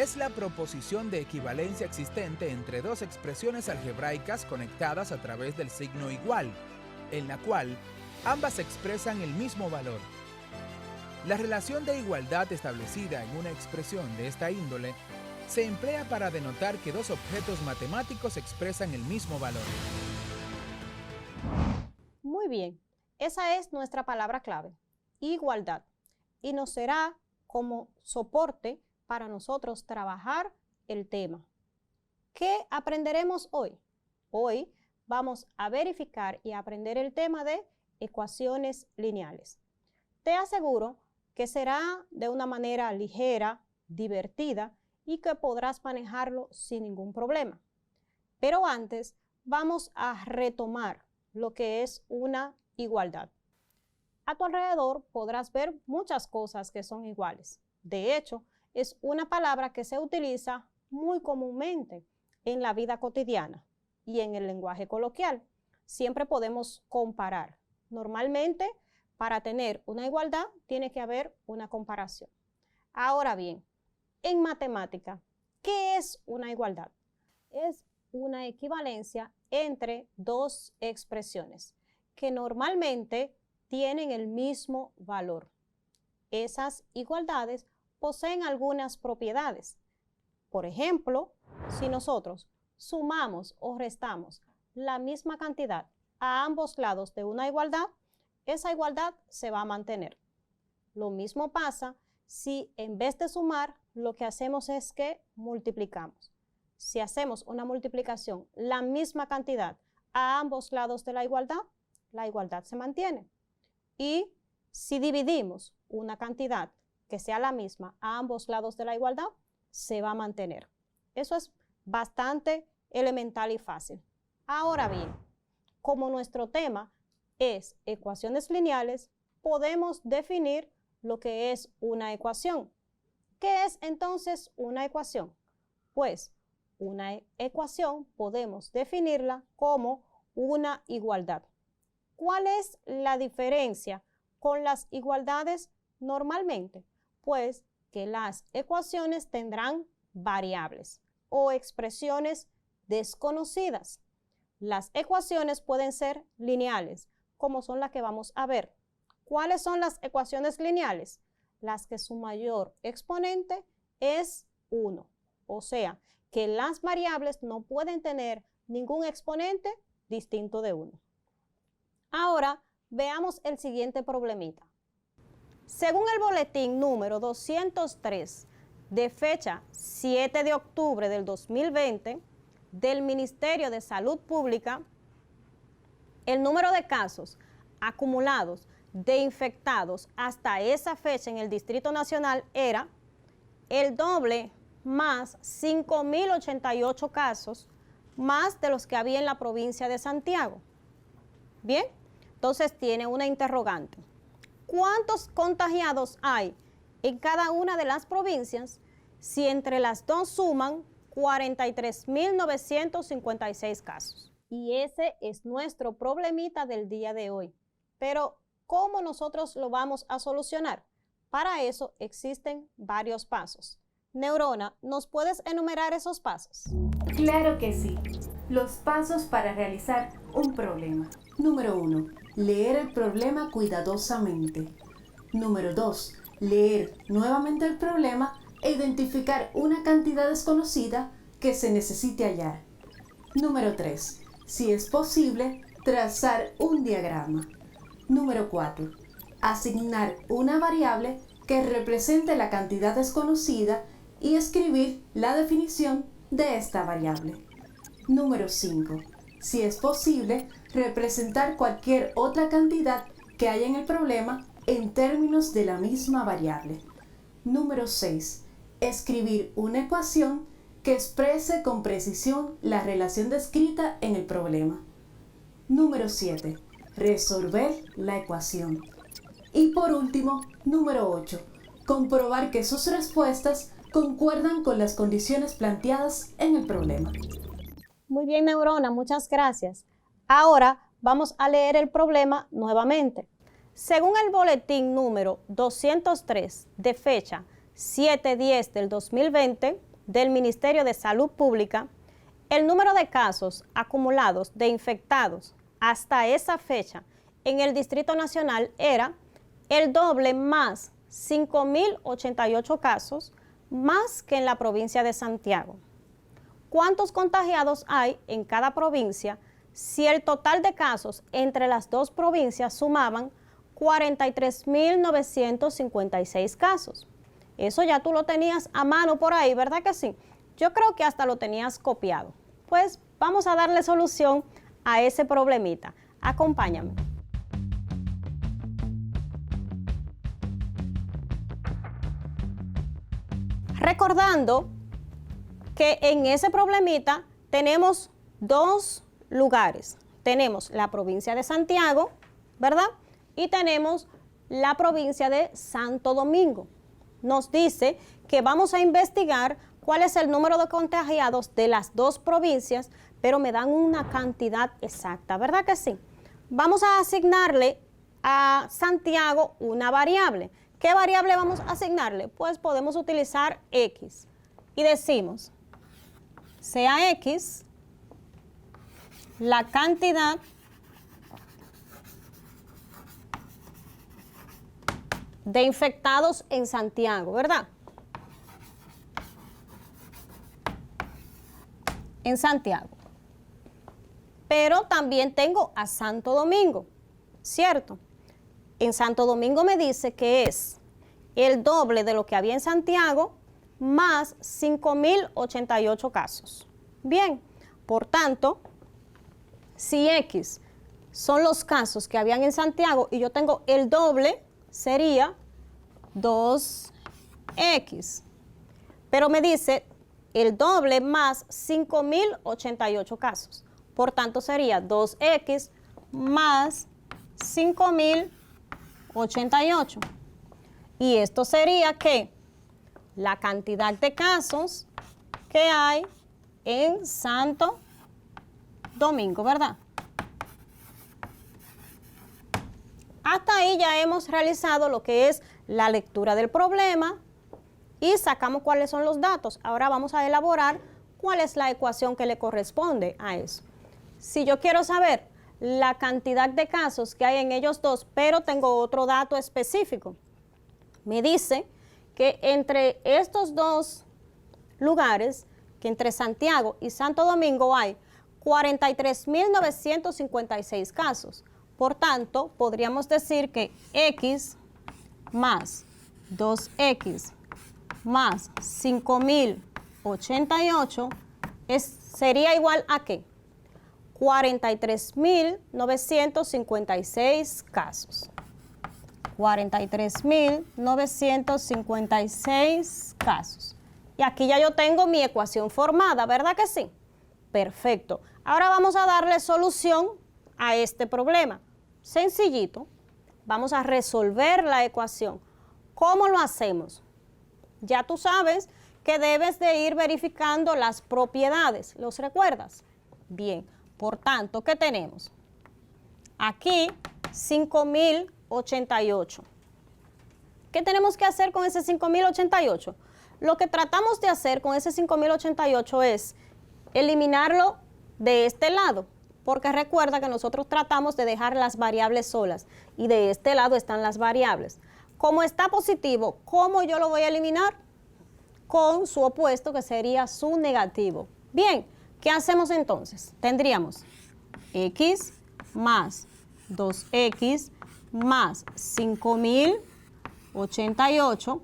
es la proposición de equivalencia existente entre dos expresiones algebraicas conectadas a través del signo igual, en la cual ambas expresan el mismo valor. La relación de igualdad establecida en una expresión de esta índole se emplea para denotar que dos objetos matemáticos expresan el mismo valor. Muy bien, esa es nuestra palabra clave, igualdad, y nos será como soporte para nosotros trabajar el tema. ¿Qué aprenderemos hoy? Hoy vamos a verificar y aprender el tema de ecuaciones lineales. Te aseguro que será de una manera ligera, divertida y que podrás manejarlo sin ningún problema. Pero antes vamos a retomar lo que es una igualdad. A tu alrededor podrás ver muchas cosas que son iguales. De hecho, es una palabra que se utiliza muy comúnmente en la vida cotidiana y en el lenguaje coloquial. Siempre podemos comparar. Normalmente, para tener una igualdad, tiene que haber una comparación. Ahora bien, en matemática, ¿qué es una igualdad? Es una equivalencia entre dos expresiones que normalmente tienen el mismo valor. Esas igualdades poseen algunas propiedades. Por ejemplo, si nosotros sumamos o restamos la misma cantidad a ambos lados de una igualdad, esa igualdad se va a mantener. Lo mismo pasa si en vez de sumar, lo que hacemos es que multiplicamos. Si hacemos una multiplicación, la misma cantidad a ambos lados de la igualdad se mantiene. Y si dividimos una cantidad que sea la misma a ambos lados de la igualdad, se va a mantener. Eso es bastante elemental y fácil. Ahora bien, como nuestro tema es ecuaciones lineales, podemos definir lo que es una ecuación. ¿Qué es entonces una ecuación? Pues una ecuación podemos definirla como una igualdad. ¿Cuál es la diferencia con las igualdades normalmente? Pues que las ecuaciones tendrán variables o expresiones desconocidas. Las ecuaciones pueden ser lineales, como son las que vamos a ver. ¿Cuáles son las ecuaciones lineales? Las que su mayor exponente es 1. O sea, que las variables no pueden tener ningún exponente distinto de 1. Ahora, veamos el siguiente problemita. Según el boletín número 203, de fecha 7 de octubre del 2020, del Ministerio de Salud Pública, el número de casos acumulados de infectados hasta esa fecha en el Distrito Nacional era el doble más 5.088 casos, más de los que había en la provincia de Santiago. Bien, entonces tiene una interrogante. ¿Cuántos contagiados hay en cada una de las provincias si entre las dos suman 43.956 casos? Y ese es nuestro problemita del día de hoy. Pero, ¿cómo nosotros lo vamos a solucionar? Para eso existen varios pasos. Neurona, ¿nos puedes enumerar esos pasos? Claro que sí. Los pasos para realizar un problema. Número 1. Leer el problema cuidadosamente. Número 2. Leer nuevamente el problema e identificar una cantidad desconocida que se necesite hallar. Número 3. Si es posible, trazar un diagrama. Número 4. Asignar una variable que represente la cantidad desconocida y escribir la definición de esta variable. Número 5. Si es posible, representar cualquier otra cantidad que haya en el problema en términos de la misma variable. Número 6. Escribir una ecuación que exprese con precisión la relación descrita en el problema. Número 7. Resolver la ecuación. Y por último, número 8. Comprobar que sus respuestas concuerdan con las condiciones planteadas en el problema. Muy bien, Neurona, muchas gracias. Ahora vamos a leer el problema nuevamente. Según el boletín número 203 de fecha 7/10 del 2020 del Ministerio de Salud Pública, el número de casos acumulados de infectados hasta esa fecha en el Distrito Nacional era el doble más 5.088 casos más que en la provincia de Santiago. ¿Cuántos contagiados hay en cada provincia si el total de casos entre las dos provincias sumaban 43.956 casos? Eso ya tú lo tenías a mano por ahí, ¿verdad que sí? Yo creo que hasta lo tenías copiado. Pues vamos a darle solución a ese problemita. Acompáñame. Recordando que en ese problemita tenemos dos lugares. Tenemos la provincia de Santiago, ¿verdad? Y tenemos la provincia de Santo Domingo. Nos dice que vamos a investigar cuál es el número de contagiados de las dos provincias, pero me dan una cantidad exacta, ¿verdad que sí? Vamos a asignarle a Santiago una variable. ¿Qué variable vamos a asignarle? Pues podemos utilizar X y decimos, sea X la cantidad de infectados en Santiago, ¿verdad? En Santiago. Pero también tengo a Santo Domingo, ¿cierto? En Santo Domingo me dice que es el doble de lo que había en Santiago más 5.088 casos. Bien, por tanto, si X son los casos que habían en Santiago y yo tengo el doble, sería 2X. Pero me dice el doble más 5.088 casos. Por tanto, sería 2X más 5.088. Y esto sería que la cantidad de casos que hay en Santo Domingo, ¿verdad? Hasta ahí ya hemos realizado lo que es la lectura del problema y sacamos cuáles son los datos. Ahora vamos a elaborar cuál es la ecuación que le corresponde a eso. Si yo quiero saber la cantidad de casos que hay en ellos dos, pero tengo otro dato específico, me dice que entre estos dos lugares, que entre Santiago y Santo Domingo hay 43.956 casos. Por tanto, podríamos decir que X más 2X más 5.088 sería igual a ¿qué? 43.956 casos. 43.956 casos. Y aquí ya yo tengo mi ecuación formada, ¿verdad que sí? Perfecto. Ahora vamos a darle solución a este problema. Sencillito. Vamos a resolver la ecuación. ¿Cómo lo hacemos? Ya tú sabes que debes de ir verificando las propiedades. ¿Los recuerdas? Bien. Por tanto, ¿qué tenemos? Aquí, 5.088. ¿Qué tenemos que hacer con ese 5.088? Lo que tratamos de hacer con ese 5.088 es eliminarlo de este lado, porque recuerda que nosotros tratamos de dejar las variables solas y de este lado están las variables. Como está positivo, ¿cómo yo lo voy a eliminar? Con su opuesto, que sería su negativo. Bien, ¿qué hacemos entonces? Tendríamos X más 2X más 5.088.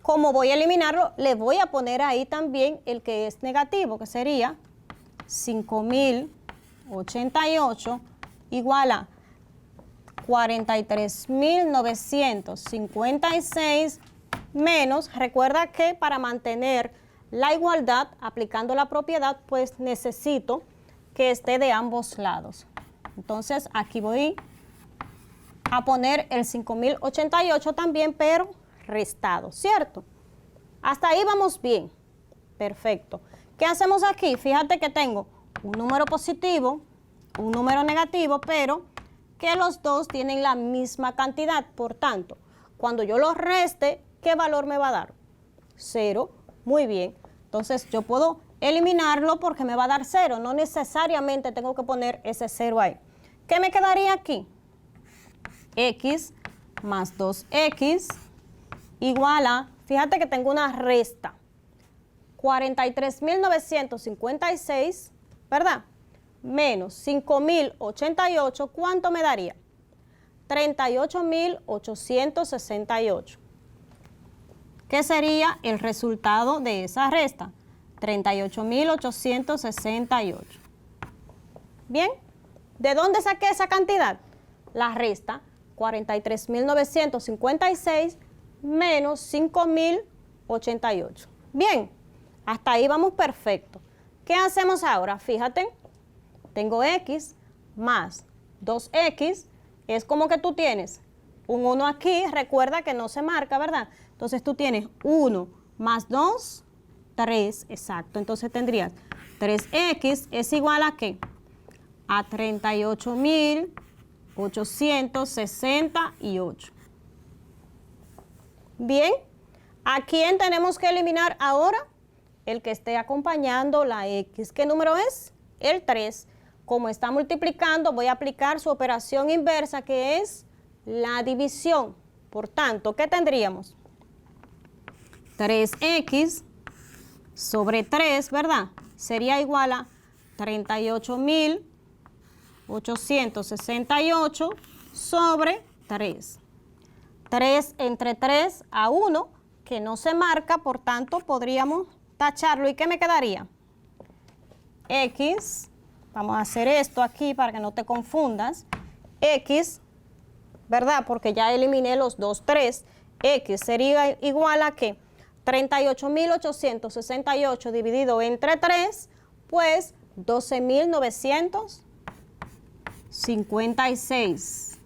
Como voy a eliminarlo, le voy a poner ahí también el que es negativo, que sería 5.088 igual a 43.956 menos, recuerda que para mantener la igualdad, aplicando la propiedad, pues necesito que esté de ambos lados. Entonces aquí voy a poner el 5.088 también, pero restado, ¿cierto? Hasta ahí vamos bien. Perfecto. ¿Qué hacemos aquí? Fíjate que tengo un número positivo, un número negativo, pero que los dos tienen la misma cantidad. Por tanto, cuando yo los reste, ¿qué valor me va a dar? 0. Muy bien. Entonces yo puedo eliminarlo porque me va a dar 0. No necesariamente tengo que poner ese 0 ahí. ¿Qué me quedaría aquí? X más 2X igual a, fíjate que tengo una resta. 43.956, ¿verdad? Menos 5.088, ¿cuánto me daría? 38.868. ¿Qué sería el resultado de esa resta? 38.868. Bien, ¿de dónde saqué esa cantidad? La resta 43.956 menos 5.088. Bien, hasta ahí vamos perfecto. ¿Qué hacemos ahora? Fíjate, tengo X más 2X, es como que tú tienes un 1 aquí, recuerda que no se marca, ¿verdad? Entonces tú tienes 1 más 2, 3, exacto. Entonces tendrías 3X es igual a ¿qué? A 38.868. Bien, ¿a quién tenemos que eliminar ahora? El que esté acompañando la X. ¿Qué número es? El 3. Como está multiplicando, voy a aplicar su operación inversa, que es la división. Por tanto, ¿qué tendríamos? 3X sobre 3, ¿verdad? Sería igual a 38.868 sobre 3. 3 entre 3 a 1, que no se marca, por tanto, podríamos tacharlo. ¿Y qué me quedaría? X, vamos a hacer esto aquí para que no te confundas. X, ¿verdad? Porque ya eliminé los dos 3. X sería igual a ¿qué? 38.868 dividido entre 3, pues 12.956.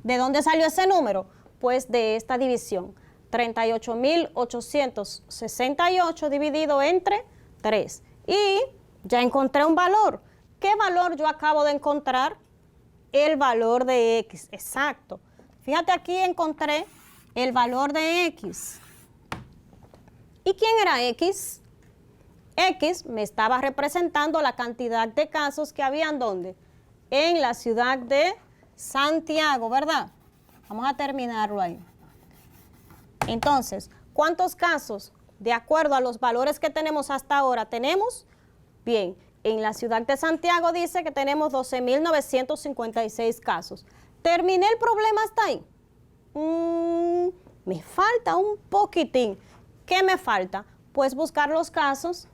¿De dónde salió ese número? Pues de esta división. 38.868 dividido entre 3. Y ya encontré un valor. ¿Qué valor yo acabo de encontrar? El valor de X, exacto. Fíjate, aquí encontré el valor de X. ¿Y quién era X? X me estaba representando la cantidad de casos que habían, ¿dónde? En la ciudad de Santiago, ¿verdad? Vamos a terminarlo ahí. Entonces, ¿cuántos casos, de acuerdo a los valores que tenemos hasta ahora, tenemos? Bien, en la ciudad de Santiago dice que tenemos 12.956 casos. ¿Terminé el problema hasta ahí? Me falta un poquitín. ¿Qué me falta? Pues buscar los casos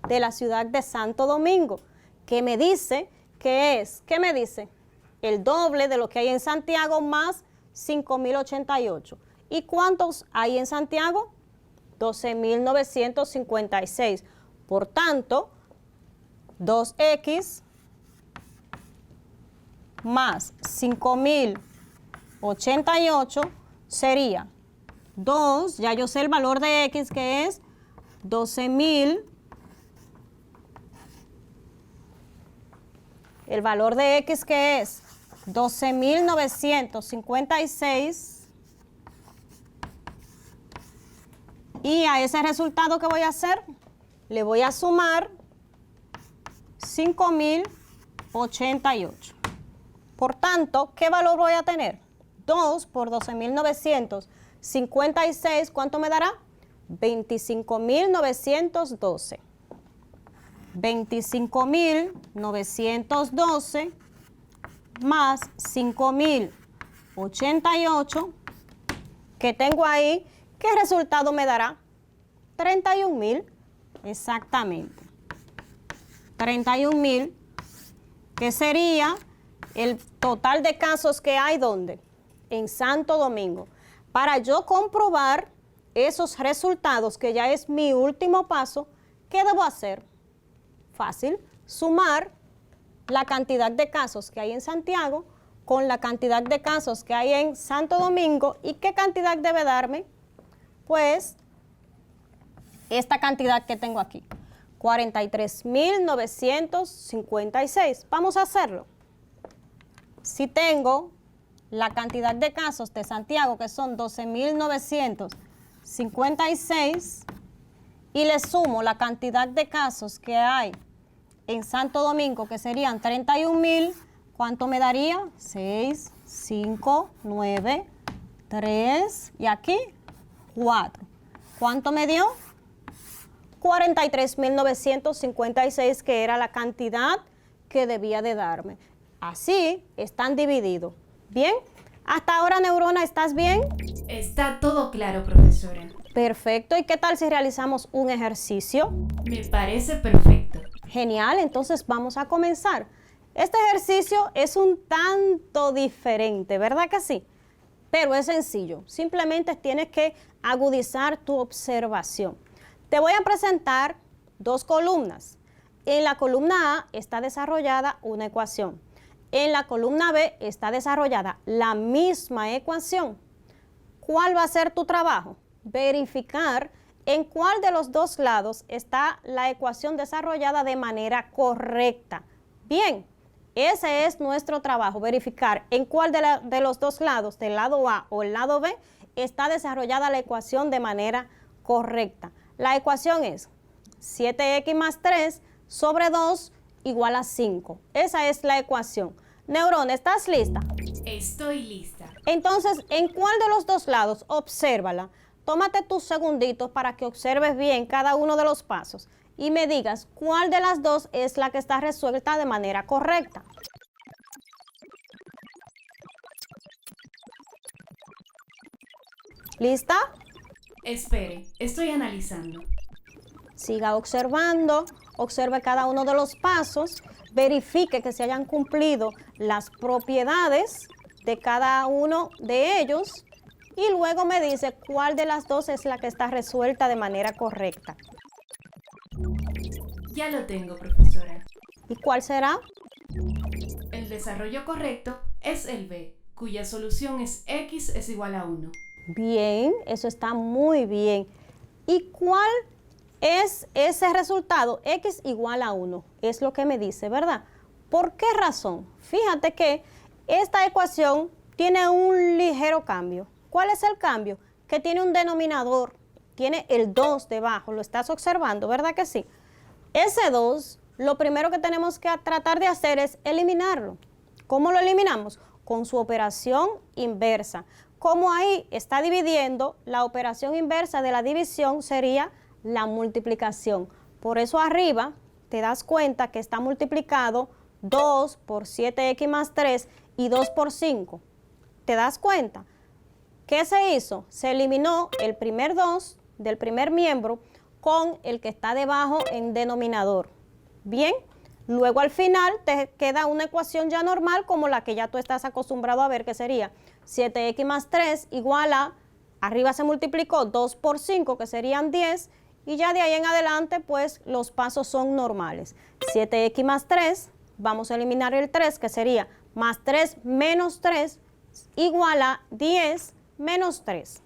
de la ciudad de Santo Domingo, que me dice que es, ¿qué me dice? El doble de lo que hay en Santiago más 5.088. ¿Y cuántos hay en Santiago? 12.956. Por tanto, 2X más 5.088 sería 2, ya yo sé el valor de X, que es 12.000. El valor de X, que es 12.956. Y a ese resultado, ¿qué voy a hacer? Le voy a sumar 5.088. Por tanto, ¿qué valor voy a tener? 2 por 12.956, ¿cuánto me dará? 25.912. 25.912 más 5.088 que tengo ahí, ¿qué resultado me dará? 31.000, exactamente. 31.000, que sería el total de casos que hay, ¿dónde? En Santo Domingo. Para yo comprobar esos resultados, que ya es mi último paso, ¿qué debo hacer? Fácil, sumar la cantidad de casos que hay en Santiago con la cantidad de casos que hay en Santo Domingo. ¿Y qué cantidad debe darme? Pues esta cantidad que tengo aquí, 43.956. Vamos a hacerlo. Si tengo la cantidad de casos de Santiago, que son 12.956, y le sumo la cantidad de casos que hay en Santo Domingo, que serían 31,000, ¿cuánto me daría? 6, 5, 9, 3 y aquí 4. ¿Cuánto me dio? 43,956, que era la cantidad que debía de darme. Así están divididos. ¿Bien? Hasta ahora, Neurona, ¿estás bien? Está todo claro, profesora. Perfecto. ¿Y qué tal si realizamos un ejercicio? Me parece perfecto. Genial, entonces vamos a comenzar. Este ejercicio es un tanto diferente, ¿verdad que sí? Pero es sencillo. Simplemente tienes que agudizar tu observación. Te voy a presentar 2 columnas. En la columna A está desarrollada una ecuación. En la columna B está desarrollada la misma ecuación. ¿Cuál va a ser tu trabajo? Verificar en cuál de los 2 lados está la ecuación desarrollada de manera correcta. Bien, ese es nuestro trabajo, verificar en cuál de los 2 lados, del lado A o el lado B, está desarrollada la ecuación de manera correcta. La ecuación es 7x más 3 sobre 2 igual a 5. Esa es la ecuación. Neurona, ¿estás lista? Estoy lista. Entonces, ¿en cuál de los 2 lados? Obsérvala. Tómate tus segunditos para que observes bien cada uno de los pasos y me digas cuál de las 2 es la que está resuelta de manera correcta. ¿Lista? Espere, estoy analizando. Siga observando, observe cada uno de los pasos, verifique que se hayan cumplido las propiedades de cada uno de ellos y luego me dice cuál de las 2 es la que está resuelta de manera correcta. Ya lo tengo, profesora. ¿Y cuál será? El desarrollo correcto es el B, cuya solución es x es igual a 1. Bien, eso está muy bien. ¿Y cuál es ese resultado? X igual a 1, es lo que me dice, ¿verdad? ¿Por qué razón? Fíjate que esta ecuación tiene un ligero cambio. ¿Cuál es el cambio? Que tiene un denominador, tiene el 2 debajo, lo estás observando, ¿verdad que sí? Ese 2, lo primero que tenemos que tratar de hacer es eliminarlo. ¿Cómo lo eliminamos? Con su operación inversa. Como ahí está dividiendo, la operación inversa de la división sería la multiplicación. Por eso arriba te das cuenta que está multiplicado 2 por 7x más 3 y 2 por 5. ¿Te das cuenta? ¿Qué se hizo? Se eliminó el primer 2 del primer miembro con el que está debajo en denominador. Bien, luego al final te queda una ecuación ya normal como la que ya tú estás acostumbrado a ver, que sería 7x más 3 igual a, arriba se multiplicó 2 por 5, que serían 10, y ya de ahí en adelante pues los pasos son normales. 7x más 3, vamos a eliminar el 3, que sería más 3 menos 3 igual a 10 menos 3.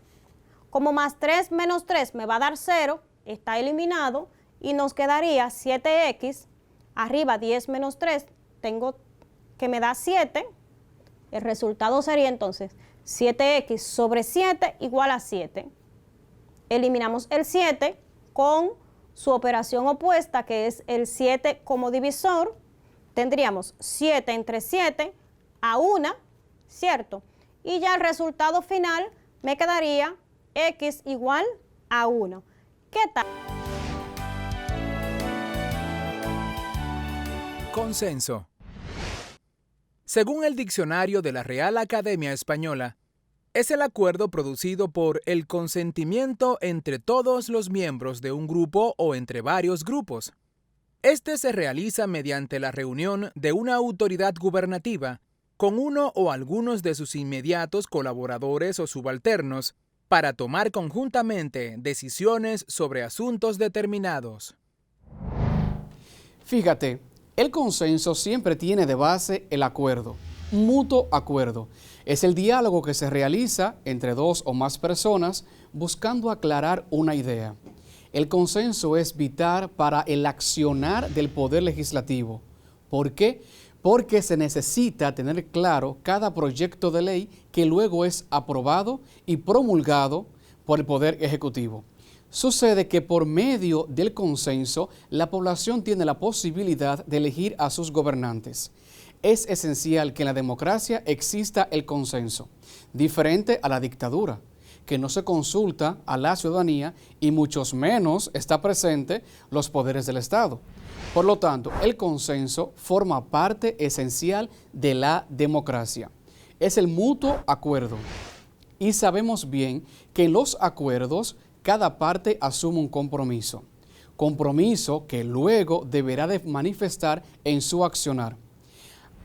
Como más 3 menos 3 me va a dar 0, está eliminado y nos quedaría 7x, arriba 10 menos 3, tengo que me da 7, el resultado sería entonces 7x sobre 7 igual a 7. Eliminamos el 7 con su operación opuesta, que es el 7 como divisor. Tendríamos 7 entre 7 a 1, ¿cierto? Y ya el resultado final me quedaría x igual a 1. ¿Qué tal? Consenso. Según el diccionario de la Real Academia Española, es el acuerdo producido por el consentimiento entre todos los miembros de un grupo o entre varios grupos. Este se realiza mediante la reunión de una autoridad gubernativa con uno o algunos de sus inmediatos colaboradores o subalternos para tomar conjuntamente decisiones sobre asuntos determinados. Fíjate, el consenso siempre tiene de base el acuerdo, mutuo acuerdo. Es el diálogo que se realiza entre 2 o más personas buscando aclarar una idea. El consenso es vital para el accionar del poder legislativo. ¿Por qué? Porque se necesita tener claro cada proyecto de ley que luego es aprobado y promulgado por el Poder Ejecutivo. Sucede que por medio del consenso, la población tiene la posibilidad de elegir a sus gobernantes. Es esencial que en la democracia exista el consenso, diferente a la dictadura, que no se consulta a la ciudadanía y muchos menos está presente los poderes del Estado. Por lo tanto, el consenso forma parte esencial de la democracia. Es el mutuo acuerdo. Y sabemos bien que en los acuerdos cada parte asume un compromiso. Compromiso que luego deberá de manifestar en su accionar.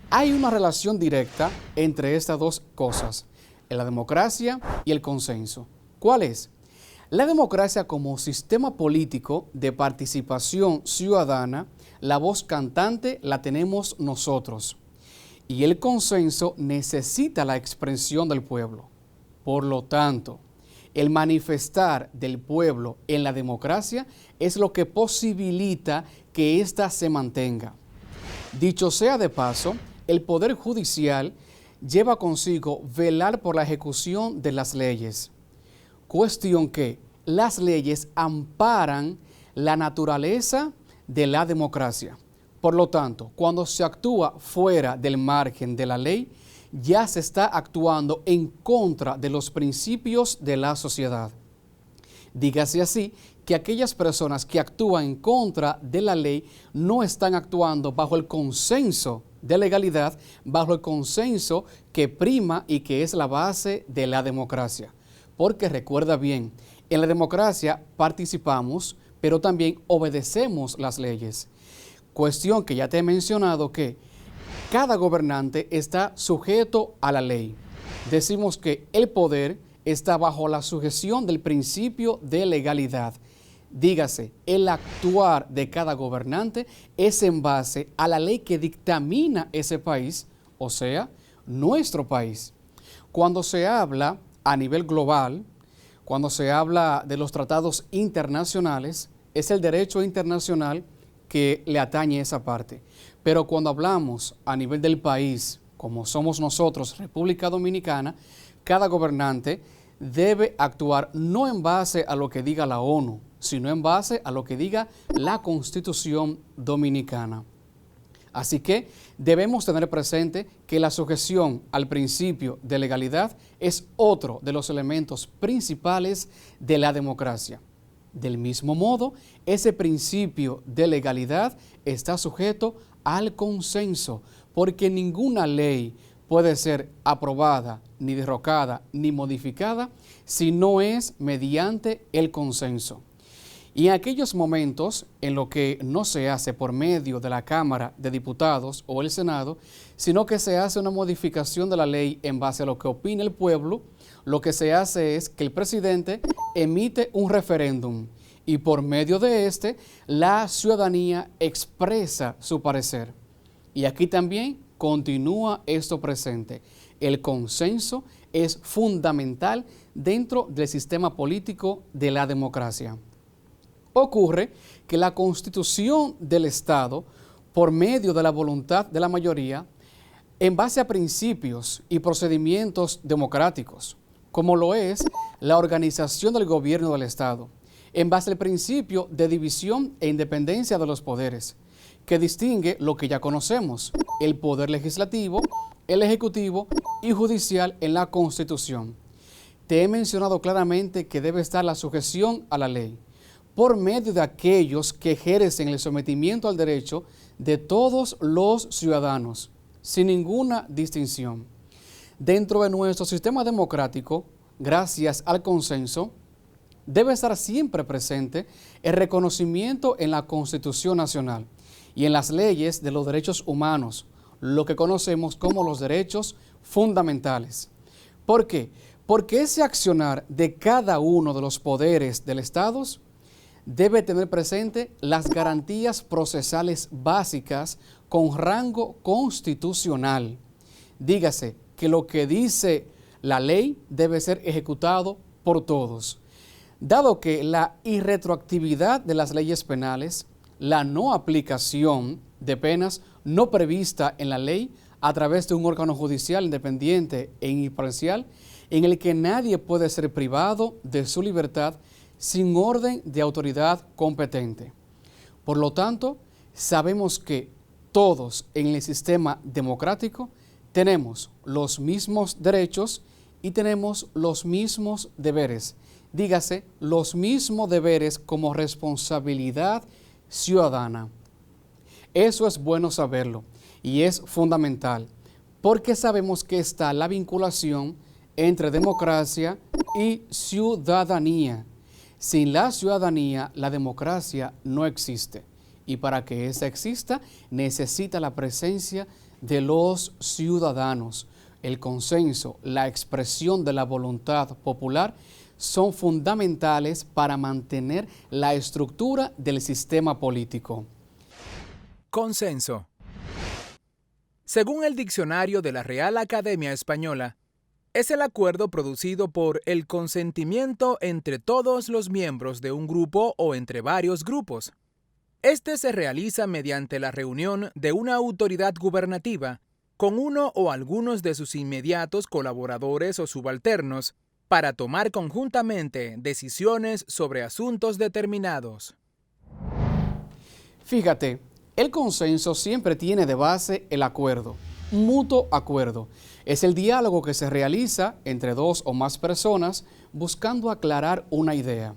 Hay una relación directa entre estas dos cosas, la democracia y el consenso. ¿Cuál es? La democracia como sistema político de participación ciudadana, la voz cantante la tenemos nosotros. Y el consenso necesita la expresión del pueblo. Por lo tanto, el manifestar del pueblo en la democracia es lo que posibilita que ésta se mantenga. Dicho sea de paso, el Poder Judicial lleva consigo velar por la ejecución de las leyes. Cuestión que las leyes amparan la naturaleza de la democracia. Por lo tanto, cuando se actúa fuera del margen de la ley, ya se está actuando en contra de los principios de la sociedad. Dígase así que aquellas personas que actúan en contra de la ley no están actuando bajo el consenso de legalidad, bajo el consenso que prima y que es la base de la democracia. Porque recuerda bien, en la democracia participamos, pero también obedecemos las leyes. Cuestión que ya te he mencionado que cada gobernante está sujeto a la ley. Decimos que el poder está bajo la sujeción del principio de legalidad. Dígase, el actuar de cada gobernante es en base a la ley que dictamina ese país, o sea, nuestro país. Cuando se habla a nivel global, cuando se habla de los tratados internacionales, es el derecho internacional que le atañe esa parte. Pero cuando hablamos a nivel del país, como somos nosotros, República Dominicana, cada gobernante debe actuar no en base a lo que diga la ONU, sino en base a lo que diga la Constitución Dominicana. Así que debemos tener presente que la sujeción al principio de legalidad es otro de los elementos principales de la democracia. Del mismo modo, ese principio de legalidad está sujeto al consenso, porque ninguna ley puede ser aprobada, ni derrocada, ni modificada si no es mediante el consenso. Y en aquellos momentos en lo que no se hace por medio de la Cámara de Diputados o el Senado, sino que se hace una modificación de la ley en base a lo que opina el pueblo, lo que se hace es que el presidente emite un referéndum y por medio de este la ciudadanía expresa su parecer. Y aquí también continúa esto presente. El consenso es fundamental dentro del sistema político de la democracia. Ocurre que la Constitución del Estado, por medio de la voluntad de la mayoría, en base a principios y procedimientos democráticos, como lo es la organización del gobierno del Estado, en base al principio de división e independencia de los poderes, que distingue lo que ya conocemos, el poder legislativo, el ejecutivo y judicial en la Constitución. Te he mencionado claramente que debe estar la sujeción a la ley, por medio de aquellos que ejercen el sometimiento al derecho de todos los ciudadanos, sin ninguna distinción. Dentro de nuestro sistema democrático, gracias al consenso, debe estar siempre presente el reconocimiento en la Constitución Nacional y en las leyes de los derechos humanos, lo que conocemos como los derechos fundamentales. ¿Por qué? Porque ese accionar de cada uno de los poderes del Estado debe tener presente las garantías procesales básicas con rango constitucional. Dígase que lo que dice la ley debe ser ejecutado por todos. Dado que la irretroactividad de las leyes penales, la no aplicación de penas no prevista en la ley a través de un órgano judicial independiente e imparcial, en el que nadie puede ser privado de su libertad, sin orden de autoridad competente. Por lo tanto, sabemos que todos en el sistema democrático tenemos los mismos derechos y tenemos los mismos deberes. Dígase, los mismos deberes como responsabilidad ciudadana. Eso es bueno saberlo y es fundamental porque sabemos que está la vinculación entre democracia y ciudadanía. Sin la ciudadanía, la democracia no existe. Y para que esa exista, necesita la presencia de los ciudadanos. El consenso, la expresión de la voluntad popular son fundamentales para mantener la estructura del sistema político. Consenso. Según el diccionario de la Real Academia Española, es el acuerdo producido por el consentimiento entre todos los miembros de un grupo o entre varios grupos. Este se realiza mediante la reunión de una autoridad gubernativa con uno o algunos de sus inmediatos colaboradores o subalternos para tomar conjuntamente decisiones sobre asuntos determinados. Fíjate, el consenso siempre tiene de base el acuerdo, mutuo acuerdo. Es el diálogo que se realiza entre dos o más personas buscando aclarar una idea.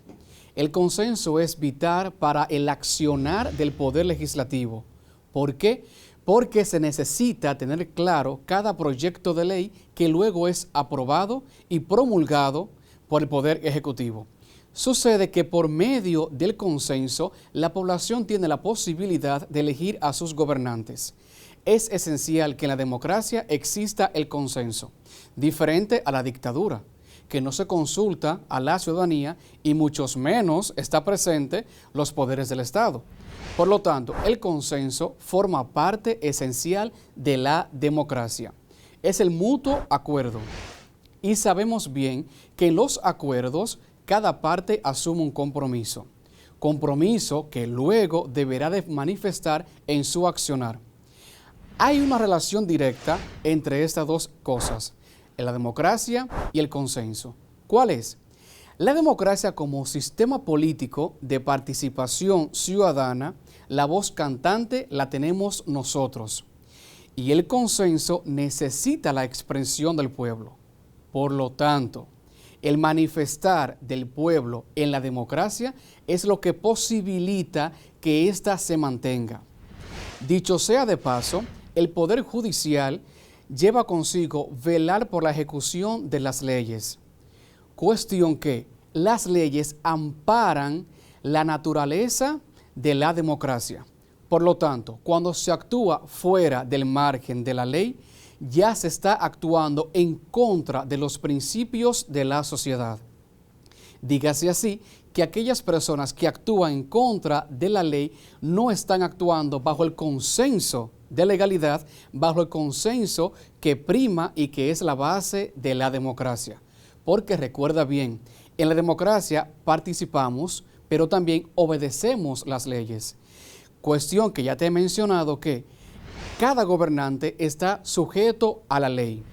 El consenso es vital para el accionar del poder legislativo. ¿Por qué? Porque se necesita tener claro cada proyecto de ley que luego es aprobado y promulgado por el Poder Ejecutivo. Sucede que por medio del consenso, la población tiene la posibilidad de elegir a sus gobernantes. Es esencial que en la democracia exista el consenso, diferente a la dictadura, que no se consulta a la ciudadanía y muchos menos está presente los poderes del Estado. Por lo tanto, el consenso forma parte esencial de la democracia. Es el mutuo acuerdo. Y sabemos bien que en los acuerdos cada parte asume un compromiso. Compromiso que luego deberá de manifestar en su accionar. Hay una relación directa entre estas dos cosas, la democracia y el consenso. ¿Cuál es? La democracia como sistema político de participación ciudadana, la voz cantante la tenemos nosotros. Y el consenso necesita la expresión del pueblo. Por lo tanto, el manifestar del pueblo en la democracia es lo que posibilita que ésta se mantenga. Dicho sea de paso, el Poder Judicial lleva consigo velar por la ejecución de las leyes. Cuestión que las leyes amparan la naturaleza de la democracia. Por lo tanto, cuando se actúa fuera del margen de la ley, ya se está actuando en contra de los principios de la sociedad. Dígase así que aquellas personas que actúan en contra de la ley no están actuando bajo el consenso de legalidad, bajo el consenso que prima y que es la base de la democracia. Porque recuerda bien, en la democracia participamos, pero también obedecemos las leyes. Cuestión que ya te he mencionado que cada gobernante está sujeto a la ley.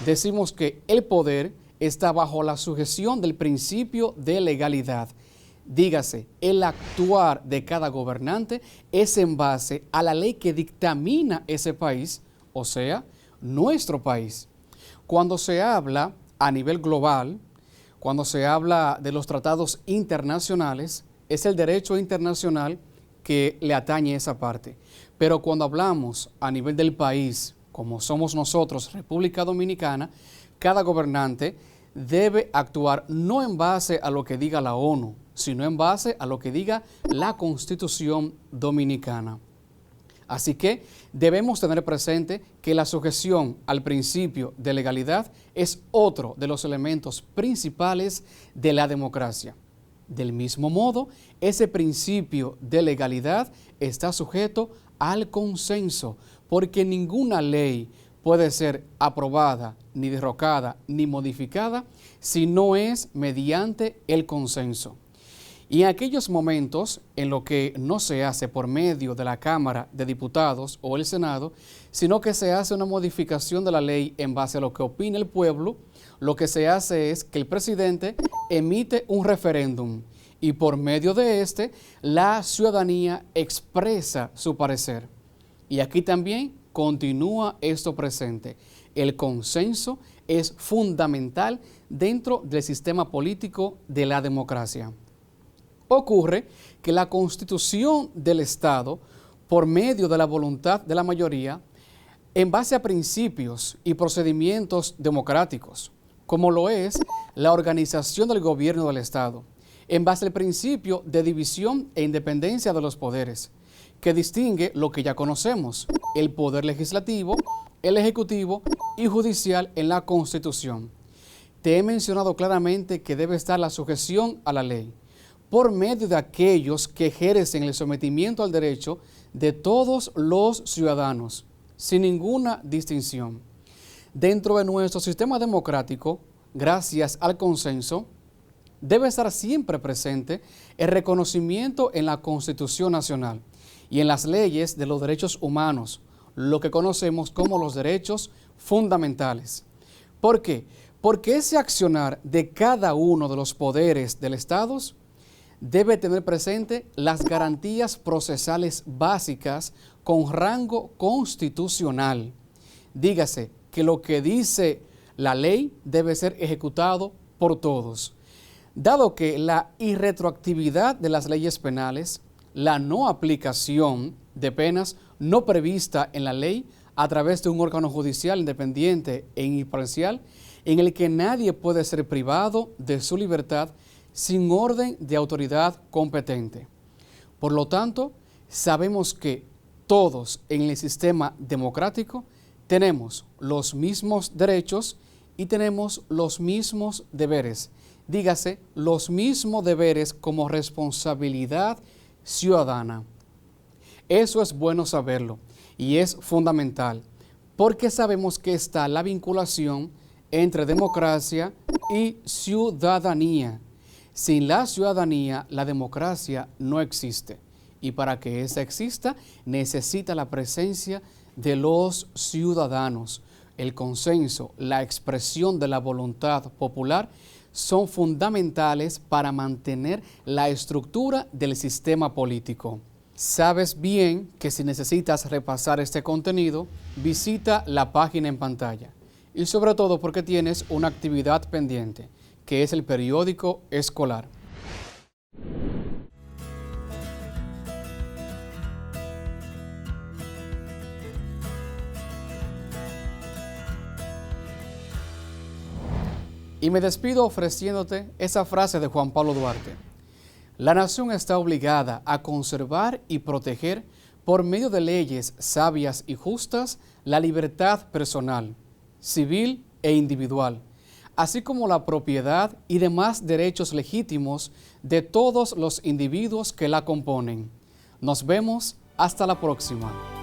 Decimos que el poder está bajo la sujeción del principio de legalidad. Dígase, el actuar de cada gobernante es en base a la ley que dictamina ese país, o sea, nuestro país. Cuando se habla a nivel global, cuando se habla de los tratados internacionales, es el derecho internacional que le atañe esa parte. Pero cuando hablamos a nivel del país, como somos nosotros, República Dominicana, cada gobernante debe actuar no en base a lo que diga la ONU, sino en base a lo que diga la Constitución Dominicana. Así que debemos tener presente que la sujeción al principio de legalidad es otro de los elementos principales de la democracia. Del mismo modo, ese principio de legalidad está sujeto al consenso, porque ninguna ley puede ser aprobada, ni derrocada, ni modificada si no es mediante el consenso. Y en aquellos momentos en lo que no se hace por medio de la Cámara de Diputados o el Senado, sino que se hace una modificación de la ley en base a lo que opina el pueblo, lo que se hace es que el presidente emite un referéndum y por medio de este, la ciudadanía expresa su parecer. Y aquí también continúa esto presente. El consenso es fundamental dentro del sistema político de la democracia. Ocurre que la Constitución del Estado, por medio de la voluntad de la mayoría, en base a principios y procedimientos democráticos, como lo es la organización del gobierno del Estado, en base al principio de división e independencia de los poderes, que distingue lo que ya conocemos, el poder legislativo, el ejecutivo y judicial en la Constitución. Te he mencionado claramente que debe estar la sujeción a la ley, por medio de aquellos que ejercen el sometimiento al derecho de todos los ciudadanos, sin ninguna distinción. Dentro de nuestro sistema democrático, gracias al consenso, debe estar siempre presente el reconocimiento en la Constitución Nacional y en las leyes de los derechos humanos, lo que conocemos como los derechos fundamentales. ¿Por qué? Porque ese accionar de cada uno de los poderes del Estado debe tener presente las garantías procesales básicas con rango constitucional. Dígase que lo que dice la ley debe ser ejecutado por todos. Dado que la irretroactividad de las leyes penales, la no aplicación de penas no prevista en la ley a través de un órgano judicial independiente e imparcial, en el que nadie puede ser privado de su libertad sin orden de autoridad competente. Por lo tanto, sabemos que todos en el sistema democrático tenemos los mismos derechos y tenemos los mismos deberes. Dígase, los mismos deberes como responsabilidad ciudadana. Eso es bueno saberlo y es fundamental porque sabemos que está la vinculación entre democracia y ciudadanía. Sin la ciudadanía, la democracia no existe. Y para que esa exista, necesita la presencia de los ciudadanos. El consenso, la expresión de la voluntad popular son fundamentales para mantener la estructura del sistema político. Sabes bien que si necesitas repasar este contenido, visita la página en pantalla. Y sobre todo porque tienes una actividad pendiente, que es el periódico escolar. Y me despido ofreciéndote esa frase de Juan Pablo Duarte. La nación está obligada a conservar y proteger por medio de leyes sabias y justas la libertad personal, civil e individual, así como la propiedad y demás derechos legítimos de todos los individuos que la componen. Nos vemos hasta la próxima.